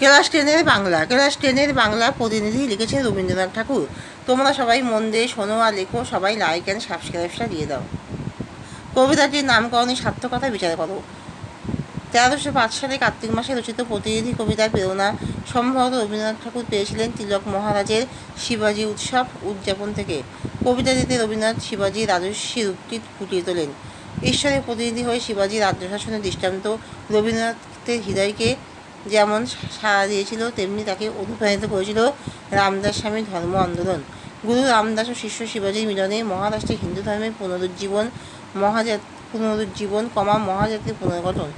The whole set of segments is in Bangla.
ক্লাস 10-এর বাংলা প্রতিনিধি লিখেছে রবীন্দ্রনাথ ঠাকুর। তোমরা সবাই মন দিয়ে শোনো আর লেখো, সবাই লাইক অ্যান্ড সাবস্ক্রাইবটা দিয়ে দাও। কবিতাটির নামকরণের সার্থকতা বিচার করো। 1305 সালে কার্তিক মাসে রচিত প্রতিনিধি কবিতার প্রেরণা সম্ভবত রবীন্দ্রনাথ ঠাকুর পেয়েছিলেন তিলক মহারাজের শিবাজী উৎসব উদযাপন থেকে। কবিতাটিতে রবীন্দ্রনাথ শিবাজী রাজস্বী রূপটি ফুটিয়ে তোলেন। ঈশ্বরের প্রতিনিধি হয়ে শিবাজী রাজ্য শাসনের দৃষ্টান্ত রবীন্দ্রনাথের হৃদয়কে যেমন সাড়া দিয়েছিল, তেমনি তাকে অনুপ্রাণিত করেছিল রামদাস স্বামীর ধর্ম আন্দোলন। গুরু রামদাস ও শিষ্য শিবাজীর মিলনে মহারাষ্ট্রে হিন্দু ধর্মের পুনরুজ্জীবন, মহাজাতির পুনর্গঠন।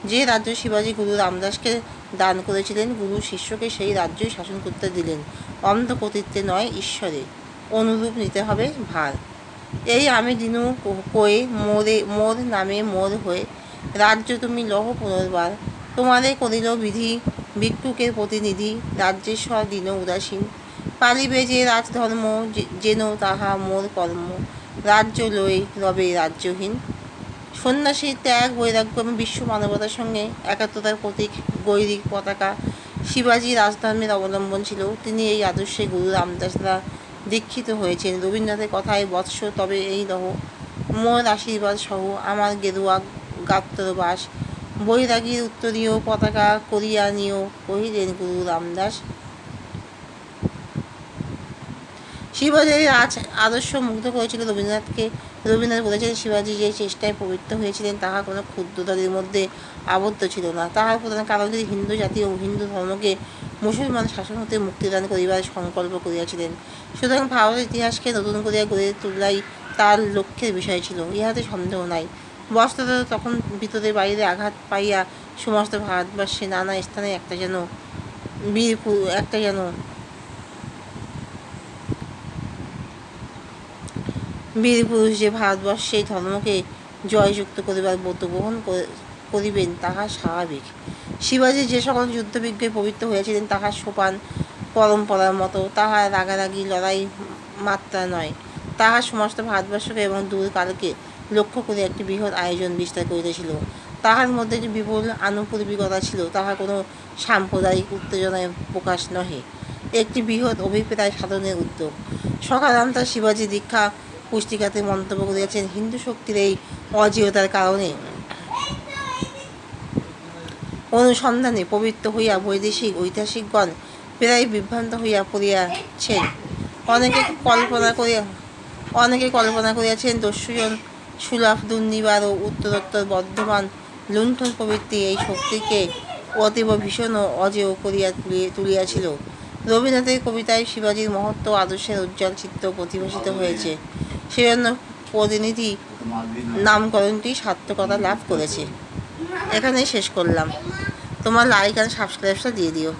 যে রাজ্য শিবাজী গুরু রামদাসকে দান করেছিলেন, গুরু শিষ্যকে সেই রাজ্যই শাসন করতে দিলেন। অন্ধ কর্তৃত্বে নয়, ঈশ্বরে অনুরূপ নিতে হবে ভার। এই আমি দিনু কয়ে মোর নামে মোর হয়ে, রাজ্য তুমি লহ পুনর্বার। তোমাদের করিল বিধি ভিক্ষুকের প্রতিনিধি, রাজ্যেশ্বর দিন উদাসীন। পালিবে যে রাজধর্ম, যেন তাহা মোর কর্ম, রাজ্য লয়ে রবে রাজ্যহীন। সন্ন্যাসীর ত্যাগ, বৈরাগ্য এবং বিশ্ব মানবতার সঙ্গে একাত্মতার প্রতীক গৈরিক পতাকা শিবাজী রাজধর্মের অবলম্বন ছিল। তিনি এই আদর্শে গুরু রামদাস দ্বারা দীক্ষিত হয়েছেন। রবীন্দ্রনাথের কথায়, বৎস তবে এই রহ, মোর আশীর্বাদ সহ আমার গেরুয়া গাত্রবাস, বৈরাগীর উত্তরীয় পতাকা করিয়া নিও, কহিলেন গুরু রামদাস। শিবাজীর আদর্শ মুগ্ধ করেছিল রবীন্দ্রনাথকে। রবীন্দ্রনাথ বলেছেন, শিবাজী যে চেষ্টায় প্রবৃত্ত হয়েছিলেন তাহা কোনো ক্ষুদ্র দলের মধ্যে আবদ্ধ ছিল না। তাহার প্রধান কারণ তিনি হিন্দু জাতি ও হিন্দু ধর্মকে মুসলমান শাসন হতে মুক্তিদান করিবার সংকল্প করিয়াছিলেন। সুতরাং ভারতের ইতিহাসকে নতুন করিয়া গড়ে তোলাই তার লক্ষ্যের বিষয় ছিল, ইহাতে সন্দেহ নাই। বস্তুত তখন ভিতরে বাইরে আঘাত পাইয়া সমস্ত ভারতবর্ষে নানা স্থানে একটা যেন বীর পুরুষ যে ভারতবর্ষে এই ধর্মকে জয়যুক্ত করিবার ব্রত গ্রহণ করিবেন, তাহা স্বাভাবিক। শিবাজী যে সকল যুদ্ধবিগ্রহে পবিত্র হইয়াছিলেন, তাহার সোপান পরম্পরার মতো, তাহার রাগারাগি লড়াই মাত্রা নয়। তাহা সমস্ত ভারতবর্ষকে এবং দূরকালকে লক্ষ্য করে একটি বৃহৎ আয়োজন বিস্তার করিতেছিল। তাহার মধ্যে যে বিপুল আনুপূর্বিকতা ছিল, তাহা কোনো সাম্প্রদায়িক উত্তেজনায় প্রকাশ নহে, একটি বৃহৎ অভিপ্রায় সাধনের উদ্যোগ। সখারাম তার শিবাজী দীক্ষা পুস্তিকাতে মন্তব্য করিয়াছেন, হিন্দু শক্তির এই অজেয়তার কারণে অনুসন্ধানে পবিত্র হইয়া বৈদেশিক ঐতিহাসিকগণ প্রায় বিভ্রান্ত হইয়া পড়িয়াছেন। অনেকে কল্পনা করিয়াছেন, দস্যুজন সুলভ দুর্নিবার ও উত্তরোত্তর বর্ধমান লুণ্ঠন প্রবৃত্তি এই শক্তিকে অতীব ভীষণ ও অজেয় করিয়া তুলিয়াছিল। রবীন্দ্রনাথের কবিতায় শিবাজীর মহত্ব আদর্শের উজ্জ্বল চিত্র প্রতিভাসিত হয়েছে, সেজন্য প্রতিনিধি নামকরণটি সার্থকতা লাভ করেছে। এখানেই শেষ করলাম। তোমার লাইক আর সাবস্ক্রাইবটা দিয়ে দিও।